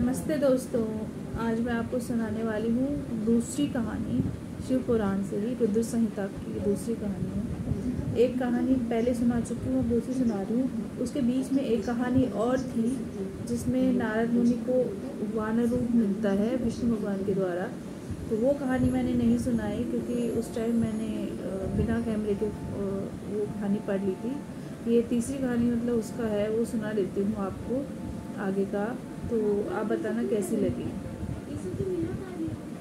नमस्ते दोस्तों, आज मैं आपको सुनाने वाली हूँ दूसरी कहानी शिव पुराण से ही। रुद्र संहिता की दूसरी कहानी है। एक कहानी पहले सुना चुकी हूँ, दूसरी सुना रही हूँ। उसके बीच में एक कहानी और थी जिसमें नारद मुनि को वानर रूप मिलता है विष्णु भगवान के द्वारा। तो वो कहानी मैंने नहीं सुनाई क्योंकि उस टाइम मैंने बिना कैमरे के वो कहानी पढ़ ली थी। ये तीसरी कहानी मतलब उसका है, वो सुना देती हूँ आपको आगे का। तो आप बताना कैसी लगी।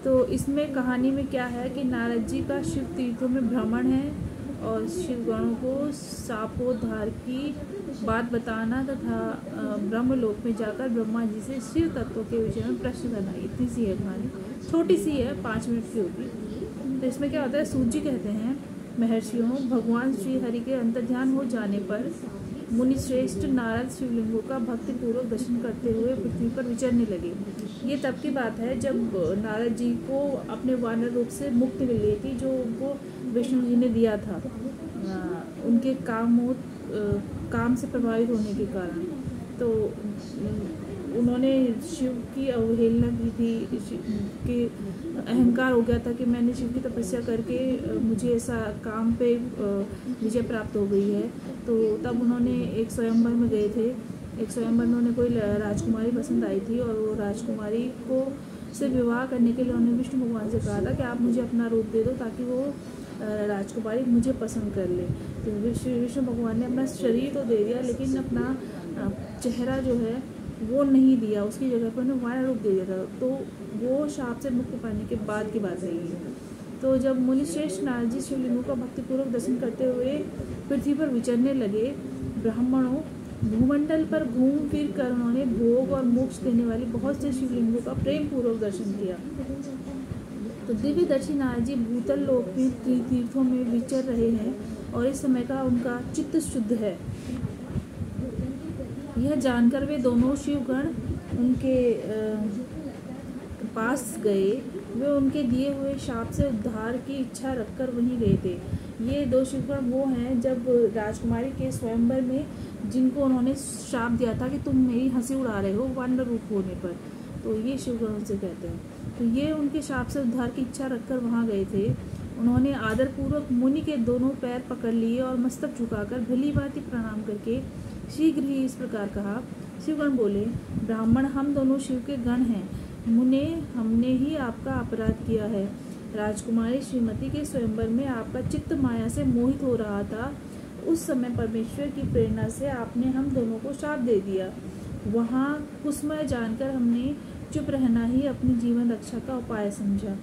तो इसमें कहानी में क्या है कि नारद जी का शिव तीर्थों में भ्रमण है और शिवगणों को शापोद्धार की बात बताना तथा ब्रह्मलोक में जाकर ब्रह्मा जी से शिव तत्व के विषय में प्रश्न करना। इतनी सी है कहानी, छोटी सी है, 5 मिनट की होगी। तो इसमें क्या होता है, सूत जी कहते हैं, महर्षियों, भगवान श्री हरि के अंतर्ध्यान हो जाने पर मुनि श्रेष्ठ नारद शिवलिंगों का भक्तिपूर्वक दर्शन करते हुए पृथ्वी पर विचरने लगे। ये तब की बात है जब नारद जी को अपने वानर रूप से मुक्ति मिल गई थी, जो उनको विष्णु जी ने दिया था उनके काम से प्रभावित होने के कारण। तो उन्होंने शिव की अवहेलना की थी कि अहंकार हो गया था कि मैंने शिव की तपस्या करके मुझे ऐसा काम पे विजय प्राप्त हो गई है। तो तब उन्होंने एक स्वयंवर में गए थे। एक स्वयंवर में उन्हें कोई राजकुमारी पसंद आई थी और वो राजकुमारी को से विवाह करने के लिए उन्होंने विष्णु भगवान से कहा था कि आप मुझे अपना रूप दे दो ताकि वो राजकुमारी मुझे पसंद कर ले। तो विष्णु भगवान ने अपना शरीर तो दे दिया लेकिन अपना चेहरा जो है वो नहीं दिया, उसकी जगह पर उन्हें वानर रूप दे दिया था। तो वो शाप से मुक्ति पाने के बाद की बात है ये। तो जब मुनि श्रेष्ठ नारद जी शिवलिंगों का भक्तिपूर्वक दर्शन करते हुए पृथ्वी पर विचरने लगे, ब्राह्मणों भूमंडल पर घूम फिर कर उन्होंने भोग और मोक्ष देने वाली बहुत से शिवलिंगों का प्रेम पूर्वक दर्शन किया। तो दिव्य दर्शी नारद जी भूतल लोक में तीर्थों में विचर रहे हैं और इस समय का उनका चित्त शुद्ध है। यह जानकर वे दोनों शिवगण उनके पास गए। वे उनके दिए हुए शाप से उद्धार की इच्छा रखकर वहीं गए थे। ये 2 शिवगण वो हैं जब राजकुमारी के स्वयंवर में जिनको उन्होंने शाप दिया था कि तुम मेरी हंसी उड़ा रहे हो वानर रूप होने पर। तो ये शिवगण उनसे कहते हैं। तो ये उनके शाप से उद्धार की इच्छा रखकर वहाँ गए थे। उन्होंने आदरपूर्वक मुनि के दोनों पैर पकड़ लिए और मस्तक झुकाकर भली भांति प्रणाम करके शीघ्र ही इस प्रकार कहा। शिवगण बोले, ब्राह्मण, हम दोनों शिव के गण हैं। मुने, हमने ही आपका अपराध किया है। राजकुमारी श्रीमती के स्वयंवर में आपका चित्त माया से मोहित हो रहा था। उस समय परमेश्वर की प्रेरणा से आपने हम दोनों को शाप दे दिया। वहाँ कुसमय जानकर हमने चुप रहना ही अपनी जीवन रक्षा का उपाय समझा।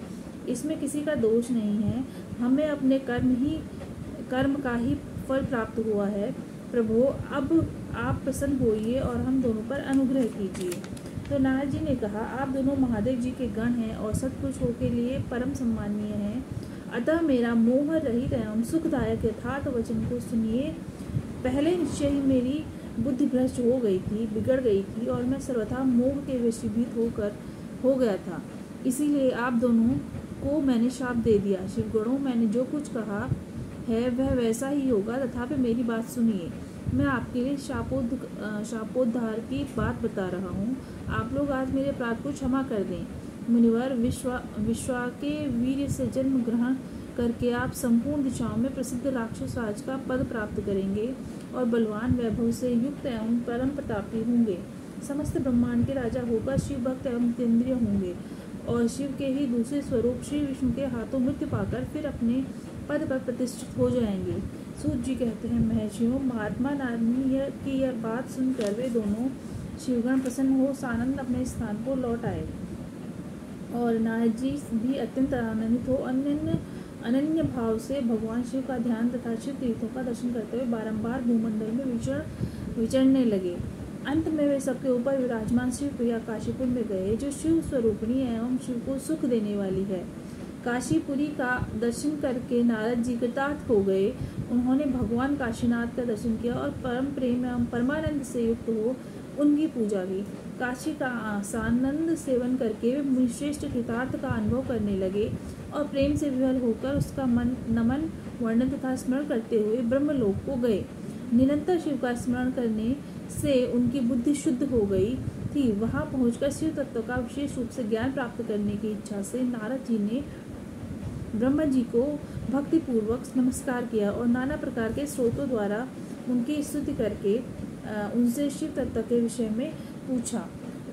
इसमें किसी का दोष नहीं है, हमें अपने कर्म का ही फल प्राप्त हुआ है। प्रभु, अब आप प्रसन्न होइए और हम दोनों पर अनुग्रह कीजिए। तो नारद जी ने कहा, आप दोनों महादेव जी के गण हैं और सत्पुरुषों के लिए परम सम्मानीय हैं। अतः मेरा मोह रहित एवं सुखदायक यथार्थ वचन को सुनिए। पहले निश्चय ही मेरी बुद्धि भ्रष्ट बिगड़ गई थी और मैं सर्वथा मोह के वशीभूत हो गया था। इसीलिए आप दोनों को मैंने शाप दे दिया। शिवगणों, मैंने जो कुछ कहा है वह वैसा ही होगा, तथापि मेरी बात सुनिए। मैं आपके लिए शापोद्धार की बात बता रहा हूँ। आप लोग आज मेरे अपराध को क्षमा कर दें। मुनिवर, विश्वा के वीर से जन्म ग्रहण करके आप संपूर्ण दिशाओं में प्रसिद्ध राक्षस राज का पद प्राप्त करेंगे और बलवान वैभव से युक्त एवं परम प्रतापी होंगे। समस्त ब्रह्मांड के राजा होकर शिव भक्त एवं जितेंद्रिय होंगे और शिव के ही दूसरे स्वरूप श्री विष्णु के हाथों मृत्यु पाकर फिर अपने पद पर प्रतिष्ठित हो जाएंगे। सूत जी कहते हैं, महर्षियों, महात्मा नारद की यह बात सुनकर वे दोनों शिवगण प्रसन्न हो सानंद अपने स्थान को लौट आए और नारद जी भी अत्यंत आनंदित हो अनन्य भाव से भगवान शिव का ध्यान तथा शिव तीर्थों का दर्शन करते हुए बारंबार भूमंडल में विचरने लगे। अंत में वे सबके ऊपर विराजमान शिव प्रिया काशीपुर में गए, जो शिव स्वरूपिणी एवं शिव को सुख देने वाली है। काशीपुरी का दर्शन करके नारद जी कृतार्थ हो गए। उन्होंने भगवान काशीनाथ का दर्शन किया और परम प्रेम एवं परमानंद से युक्त हो उनकी पूजा की। काशी का आसानंद सेवन करके वे मुनिश्रेष्ठ कृतार्थ का अनुभव करने लगे और प्रेम से विह्वल होकर उसका नमन वर्णन तथा स्मरण करते हुए ब्रह्मलोक को गए। निरंतर शिव का स्मरण करने से उनकी बुद्धि शुद्ध हो गई थी। वहां पहुंचकर शिव तत्व का विशेष रूप से ज्ञान प्राप्त करने की इच्छा से नारद जी ने ब्रह्मा जी को भक्तिपूर्वक नमस्कार किया और नाना प्रकार के स्रोतों द्वारा उनकी स्तुति करके उनसे शिव तत्व के विषय में पूछा।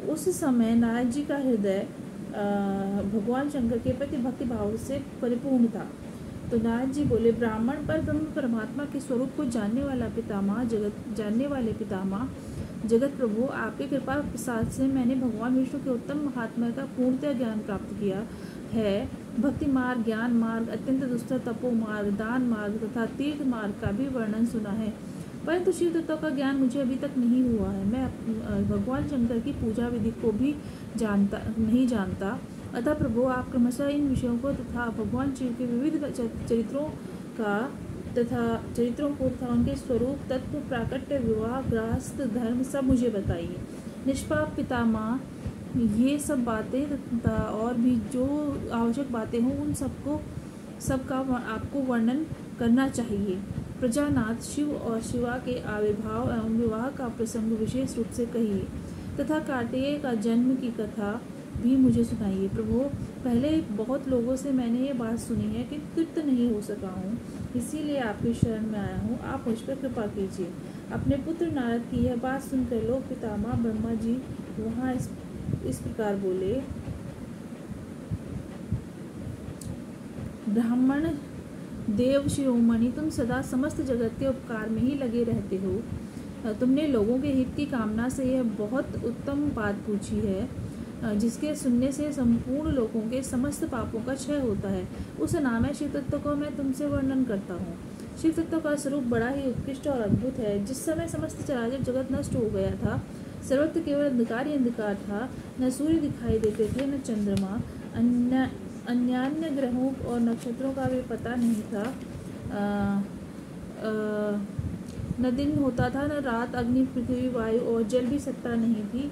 उस समय नारद जी का हृदय भगवान शंकर के प्रति भक्ति भाव से परिपूर्ण था। तो नारद जी बोले, ब्राह्मण पर ब्रह्म परमात्मा के स्वरूप को जानने वाले पितामह जगत प्रभु, आपकी कृपा प्रसाद से मैंने भगवान विष्णु के उत्तम महात्मा का पूर्णतः ज्ञान प्राप्त किया है। भक्ति मार्ग, ज्ञान मार्ग, अत्यंत दुस्तर तपो मार्ग, दान मार्ग तथा तीर्थ मार्ग का भी वर्णन सुना है, परंतु शिव तत्व का ज्ञान मुझे अभी तक नहीं हुआ है। मैं भगवान शंकर की पूजा विधि को भी नहीं जानता। अतः प्रभु, आप क्रमशः इन विषयों को तथा भगवान शिव के विविध चरित्रों को तथा उनके स्वरूप, तत्व, प्राकट्य, विवाह, गृहस्थ धर्म सब मुझे बताइए। निष्पाप पितामह, ये सब बातें तथा और भी जो आवश्यक बातें हों उन सबका आपको वर्णन करना चाहिए। प्रजानाथ, शिव और शिवा के आविर्भाव एवं विवाह का प्रसंग विशेष रूप से कहिए तथा कार्तिकेय का जन्म की कथा भी मुझे सुनाइए। प्रभु, पहले बहुत लोगों से मैंने ये बात सुनी है कि तृप्त नहीं हो सका हूँ, इसीलिए आपकी शरण में आया हूँ। आप मुझ पर कृपा कीजिए। अपने पुत्र नारद की यह बात सुनकर लोग पितामह ब्रह्मा जी वहाँ इस प्रकार बोले, ब्राह्मण देव शिरोमणि, तुम सदा समस्त जगत के उपकार में ही लगे रहते हो। तुमने लोगों के हित की कामना से यह बहुत उत्तम बात पूछी है, जिसके सुनने से संपूर्ण लोगों के समस्त पापों का क्षय होता है। उस नाम है शिव तत्व को मैं तुमसे वर्णन करता हूँ। शिव तत्व का स्वरूप बड़ा ही उत्कृष्ट और अद्भुत है। जिस समय समस्त चराचर जगत नष्ट हो गया था, सर्वत्र केवल अंधकार ही अंधकार था। न सूर्य दिखाई देते थे, न चंद्रमा, अन्य ग्रहों और नक्षत्रों का भी पता नहीं था। न दिन होता था, न रात, अग्नि, पृथ्वी, वायु और जल भी सत्ता नहीं थी।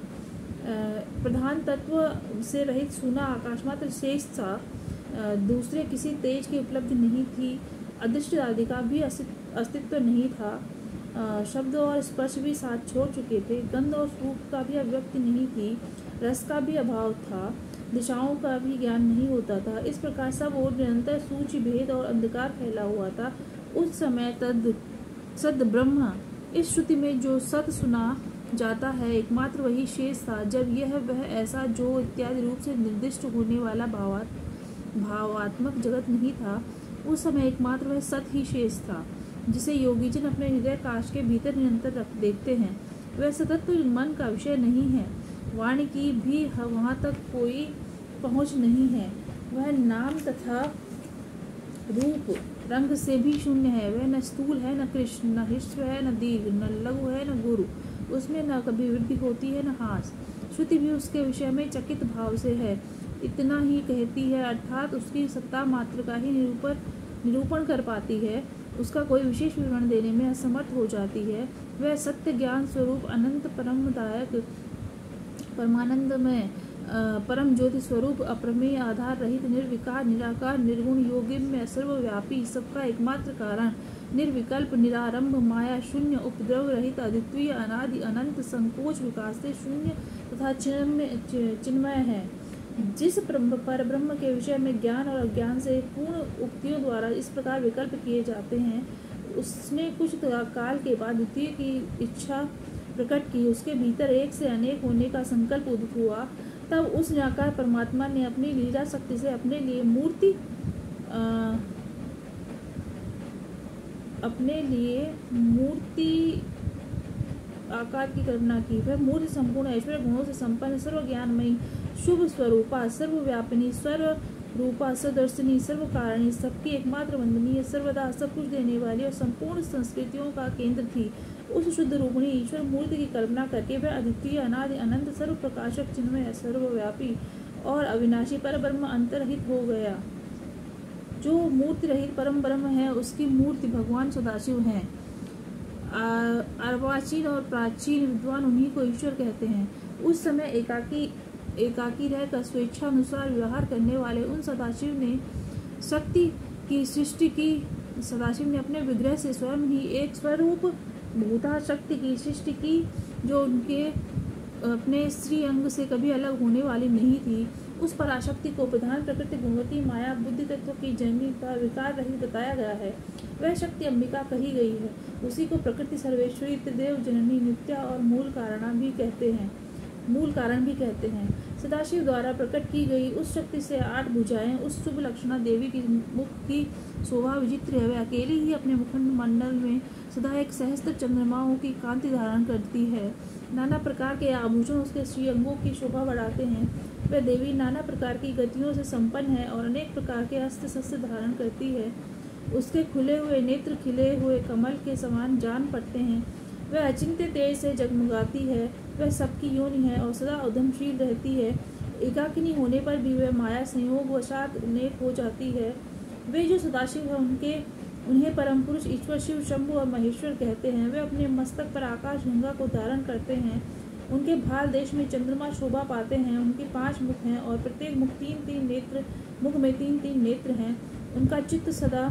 प्रधान तत्व से रहित सूना आकाश मात्र शेष था। दूसरे किसी तेज की उपलब्धि नहीं थी। अदृष्ट आदि का भी अस्तित्व नहीं था। शब्द और स्पर्श भी साथ छोड़ चुके थे। गंध और रूप का भी अभिव्यक्ति नहीं थी। रस का भी अभाव था। दिशाओं का भी ज्ञान नहीं होता था। इस प्रकार सब और निरंतर सूची भेद और अंधकार फैला हुआ था। उस समय सद ब्रह्म, इस श्रुति में जो सत सुना जाता है, एकमात्र वही शेष था। जब यह वह ऐसा जो इत्यादि रूप से निर्दिष्ट होने वाला भावात्मक जगत नहीं था, उस समय एकमात्र वह सत ही शेष था, जिसे योगीजन अपने हृदय काश के भीतर निरंतर देखते हैं। वह सतत तो मन का विषय नहीं है, वाणी की भी वहाँ तक कोई पहुँच नहीं है। वह नाम तथा रूप रंग से भी शून्य है। वह न स्थूल है, न कृष्ण, न ह्रस्व है, न दीर्घ, न लघु है, न गुरु। उसमें न कभी वृद्धि होती है, न ह्रास। श्रुति भी उसके विषय में चकित भाव से है, इतना ही कहती है, अर्थात उसकी सत्ता मात्र का ही निरूपण कर पाती है, उसका कोई विशेष विवरण देने में असमर्थ हो जाती है। वह सत्य ज्ञान स्वरूप अनंत परमदायक परमानंदमय परम ज्योति स्वरूप अप्रमेय आधार रहित निर्विकार निराकार निर्गुण योगिम्य सर्वव्यापी सबका एकमात्र कारण निर्विकल्प निरारंभ माया शून्य उपद्रव रहित अद्वितीय अनादि अनंत संकोच विकास से शून्य तथा चिन्मय है। जिस पर ब्रह्म के विषय में ज्ञान और अज्ञान से पूर्ण उक्तियों द्वारा इस प्रकार विकल्प किए जाते हैं, उसने कुछ काल के बाद द्वितीय की इच्छा प्रकट की। उसके भीतर एक से अनेक होने का संकल्प उदित हुआ। तब उस निराकार परमात्मा ने अपनी लीला शक्ति से अपने लिए मूर्ति आकार की कल्पना की। वह मूर्ति संपूर्ण ऐश्वर्य गुणों से संपन्न, सर्व ज्ञानमयी, शुभ स्वरूपा, सर्वव्यापिनी, सर्वरूपा, सदर्शिनी, सर्वकारिणी, सबकी एकमात्र वंदनीय, सर्वदा सब कुछ देने वाली और संपूर्ण संस्कृतियों का केंद्र थी। उस शुद्ध रूपिणी ईश्वर मूर्ति की कल्पना करके वह अद्वितीय अनादि अनंत सर्व प्रकाशक चिन्मय सर्वव्यापी और अविनाशी पर ब्रह्म अंतरहित हो गया। जो मूर्ति रहित परम ब्रह्म है, उसकी मूर्ति भगवान सदाशिव हैं। अर्वाचीन और प्राचीन विद्वान उन्हीं को ईश्वर कहते हैं। उस समय एकाकी रहकर स्वेच्छा अनुसार व्यवहार करने वाले उन सदाशिव ने शक्ति की सृष्टि की। सदाशिव ने अपने विग्रह से स्वयं ही एक स्वरूप भूता शक्ति की सृष्टि की जो उनके अपने स्त्री अंग से कभी अलग होने वाली नहीं थी। उस पराशक्ति को प्रधान प्रकृति गुणवती माया बुद्धि तत्व की जननी का विकार रहित बताया गया है। वह शक्ति अंबिका कही गई है। उसी को प्रकृति सर्वेश्वरी, त्रिदेव जननी, नित्या और मूल कारण भी कहते हैं। सदाशिव द्वारा प्रकट की गई उस शक्ति से 8 भुजाएं, उस शुभ लक्षणा देवी की मुख की शोभा विचित्र है। वह अकेली ही अपने मुखंड मंडल में सदा एक सहस्त्र चंद्रमाओं की कांति धारण करती है। नाना प्रकार के आभूषण उसके श्री अंगों की शोभा बढ़ाते हैं। वह देवी नाना प्रकार की गतियों से संपन्न है और अनेक प्रकार के अस्त्र शस्त्र धारण करती है। उसके खुले हुए नेत्र खिले हुए कमल के समान जान पड़ते हैं। वह अचिंत्य तेज से जगमगाती है। वह सबकी योनि है और सदा उद्यमशील रहती है। एकाकिनी होने पर भी वह माया संयोग वशात अनेक हो जाती है। वे जो सदाशिव है उन्हें परम पुरुष ईश्वर शिव शंभु और महेश्वर कहते हैं। वे अपने मस्तक पर आकाश गंगा को धारण करते हैं। उनके भाल देश में चंद्रमा शोभा पाते हैं। उनके 5 मुख हैं और प्रत्येक मुख 3-3 नेत्र मुख में 3-3 नेत्र हैं। उनका चित्त सदा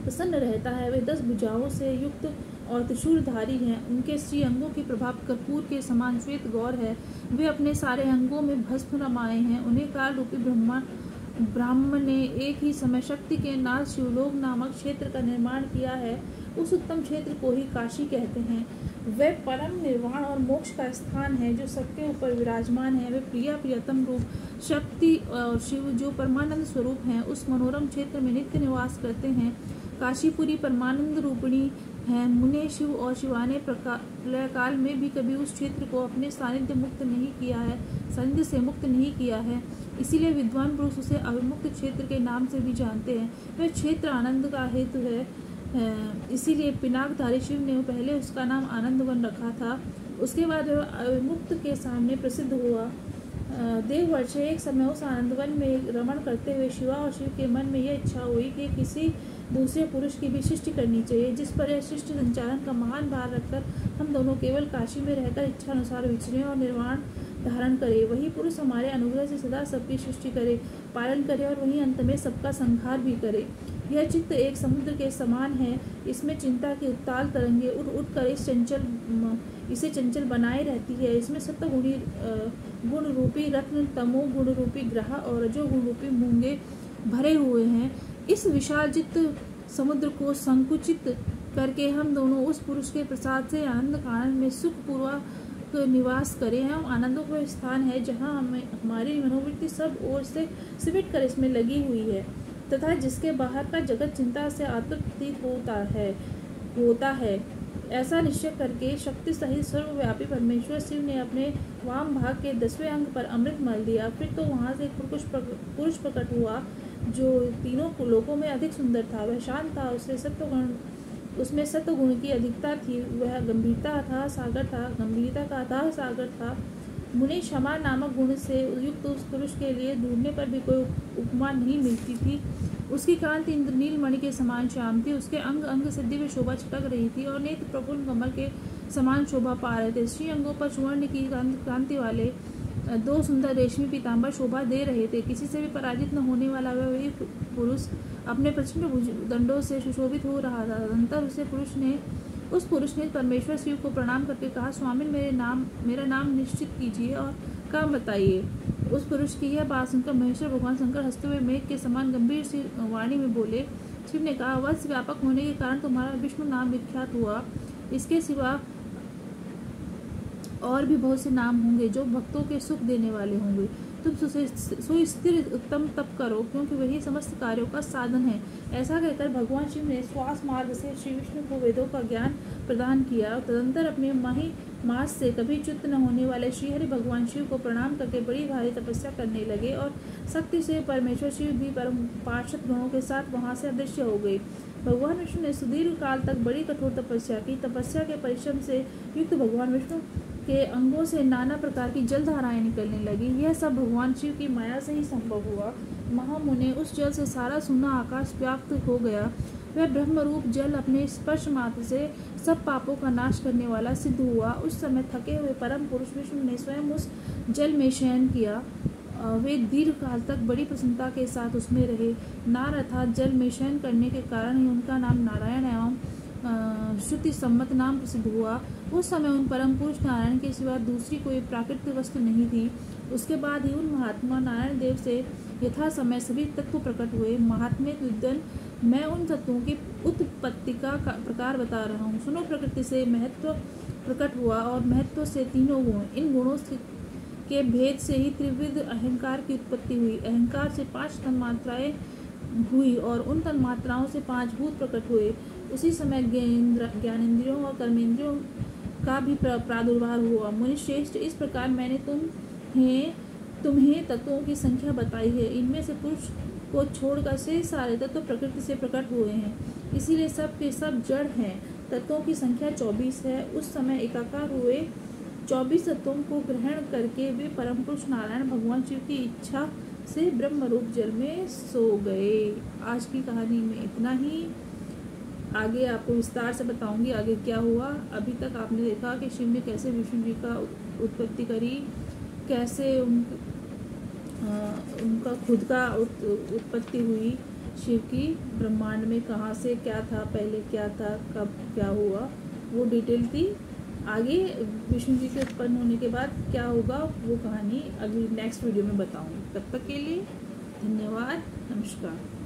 प्रसन्न रहता है। वे 10 भुजाओं से युक्त और त्रिशूलधारी हैं। उनके श्री अंगों की प्रभा कर्पूर के समान श्वेत गौर है। वे अपने सारे अंगों में भस्म रमाए हैं। उन्हें काल रूपी ब्राह्मण ने एक ही समय शक्ति के नाथ शिवलोक नामक क्षेत्र का निर्माण किया है। उस उत्तम क्षेत्र को ही काशी कहते हैं। वह परम निर्वाण और मोक्ष का स्थान है जो सबके ऊपर विराजमान है। वे प्रियतम रूप शक्ति और शिव जो परमानंद स्वरूप हैं उस मनोरम क्षेत्र में नित्य निवास करते हैं। काशीपुरी परमानंद रूपिणी है। मुने शिव और शिवा ने प्रलय काल में भी कभी उस क्षेत्र को अपने सानिध्य से मुक्त नहीं किया है। इसीलिए विद्वान पुरुष उसे अविमुक्त क्षेत्र के नाम से भी जानते हैं। वह क्षेत्र आनंद का हेतु है। इसीलिए पिनाकधारी शिव ने पहले उसका नाम आनंदवन रखा था। उसके बाद वह अविमुक्त के सामने प्रसिद्ध हुआ। देववर्ष एक समय उस आनंदवन में रमण करते हुए शिवा और शिव के मन में यह इच्छा हुई कि किसी दूसरे पुरुष की भी सृष्टि करनी चाहिए, जिस पर यह सृष्टि संचालन का महान भार रखकर हम दोनों केवल काशी में रहकर इच्छा अनुसार विचरें और निर्वाण धारण करे। वही पुरुष हमारे अनुग्रह से सदा सबकी सृष्टि करे, पालन करे और वही अंत में सबका संहार भी करे। यह चित्त एक समुद्र के समान है। इसमें चिंता की उत्ताल तरंगे उठ कर इसे चंचल बनाए रहती है। इसमें सत्वगुणी गुण रूपी रत्न, तमो गुण रूपी ग्रह और रजोगुण रूपी मूंगे भरे हुए हैं। इस विशाल चित्त समुद्र को संकुचित करके हम दोनों उस पुरुष के प्रसाद से आनंद कानन में सुखपूर्वक निवास करें। हम आनंदों का स्थान है जहाँ हमारी मनोवृत्ति सब ओर से सिमट कर इसमें लगी हुई है तथा जिसके बाहर का जगत चिंता से आतुर प्रतीत होता है। ऐसा निश्चय करके शक्ति सहित सर्वव्यापी परमेश्वर शिव ने अपने वाम भाग के 10वें अंग पर अमृत मल दिया। फिर तो वहाँ से पुरुष प्रकट हुआ जो तीनों लोकों में अधिक सुंदर था। वह शांत था, उसमें सत्वगुण की अधिकता थी। वह गंभीरता का अथाह सागर था। मुनि क्षमा नामक गुण से युक्त उस पुरुष के लिए ढूंढने पर भी कोई उपमा नहीं मिलती थी। उसकी कांति इंद्रनील मणि के समान श्याम थी। उसके अंग अंग से दिव्य शोभा छिटक रही थी और नेत्र प्रफुल्ल कमल के समान शोभा पा रहे थे। श्री अंगों पर सुवर्ण की कांति वाले 2 सुंदर रेशमी पीताम्बर शोभा दे रहे थे। किसी से भी पराजित न होने वाला वही पुरुष अपने प्रचंड दंडों से सुशोभित हो रहा था। अनंतर उस पुरुष ने परमेश्वर शिव को प्रणाम करके कहा, स्वामी मेरा नाम निश्चित कीजिए और काम बताइए। उस पुरुष की यह बात सुनकर महेश्वर भगवान शंकर हंसते हुए मेघ के समान गंभीर सी वाणी में बोले। शिव ने कहा, वत्स व्यापक होने के कारण तुम्हारा विष्णु नाम विख्यात हुआ। इसके सिवा और भी बहुत से नाम होंगे जो भक्तों के सुख देने वाले होंगे। तुम सुस्थिर उत्तम तप करो क्योंकि वही समस्त कार्यों का साधन है। ऐसा कहकर भगवान शिव ने श्वास मार्ग से श्री विष्णु को वेदों का ज्ञान प्रदान किया। तदंतर अपने माही मास से कभी च्युत न होने वाले श्रीहरि भगवान शिव को प्रणाम करके बड़ी भारी तपस्या करने लगे और शक्ति से परमेश्वर शिव भी परम पार्षद गणों के साथ वहां से अदृश्य हो गए। भगवान विष्णु ने सुदीर्घ काल तक बड़ी कठोर तपस्या की। तपस्या के परिश्रम से युक्त भगवान विष्णु के अंगों से नाना प्रकार की जलधाराएं निकलने लगी। यह सब भगवान शिव की माया से ही संभव हुआ। महामुने उस जल से सारा सुना आकाश व्याप्त हो गया। वह ब्रह्मरूप जल अपने स्पर्श मात्र से सब पापों का नाश करने वाला सिद्ध हुआ। उस समय थके हुए परम पुरुष विष्णु ने स्वयं उस जल में शयन किया। वे दीर्घ काल तक बड़ी प्रसन्नता के साथ उसमें रहे। नार अर्थात जल में शयन करने के कारण ही उनका नाम नारायण एवं श्रुति सम्मत नाम प्रसिद्ध हुआ। उस समय उन परम पुरुष नारायण के सिवा दूसरी कोई प्राकृतिक वस्तु नहीं थी। उसके बाद ही उन महात्मा नारायण देव से यथा समय सभी तत्व प्रकट हुए। महात्म्य विद्वान, मैं उन तत्वों की उत्पत्ति का प्रकार बता रहा हूँ। सुनो, प्रकृति से महत्व प्रकट हुआ और महत्व से तीनों गुण। इन गुणों के भेद से ही त्रिविध अहंकार की उत्पत्ति हुई। अहंकार से 5 तन्मात्राएं हुई और उन तन्मात्राओं से 5 भूत प्रकट हुए। उसी समय ज्ञानेंद्रियों और कर्मेंद्रियों का भी प्रादुर्भाव हुआ। मुनिश्रेष्ठ, इस प्रकार मैंने तुम्हें तत्वों की संख्या बताई है। इनमें से पुरुष को छोड़कर से सारे तत्व प्रकृति से प्रकट हुए हैं, इसीलिए सब के सब जड़ हैं। तत्वों की संख्या 24 है। उस समय एकाकार हुए 24 तत्वों को ग्रहण करके वे परम पुरुष नारायण भगवान शिव की इच्छा से ब्रह्म रूप जल में सो गए। आज की कहानी में इतना ही। आगे आपको विस्तार से बताऊंगी आगे क्या हुआ। अभी तक आपने देखा कि शिव ने कैसे विष्णु जी का उत्पत्ति करी, कैसे उनका खुद का उत्पत्ति हुई शिव की, ब्रह्मांड में कहाँ से क्या था, पहले क्या था, कब क्या हुआ, वो डिटेल थी। आगे विष्णु जी के उत्पन्न होने के बाद क्या होगा वो कहानी अगली नेक्स्ट वीडियो में बताऊंगी। तब तक के लिए धन्यवाद, नमस्कार।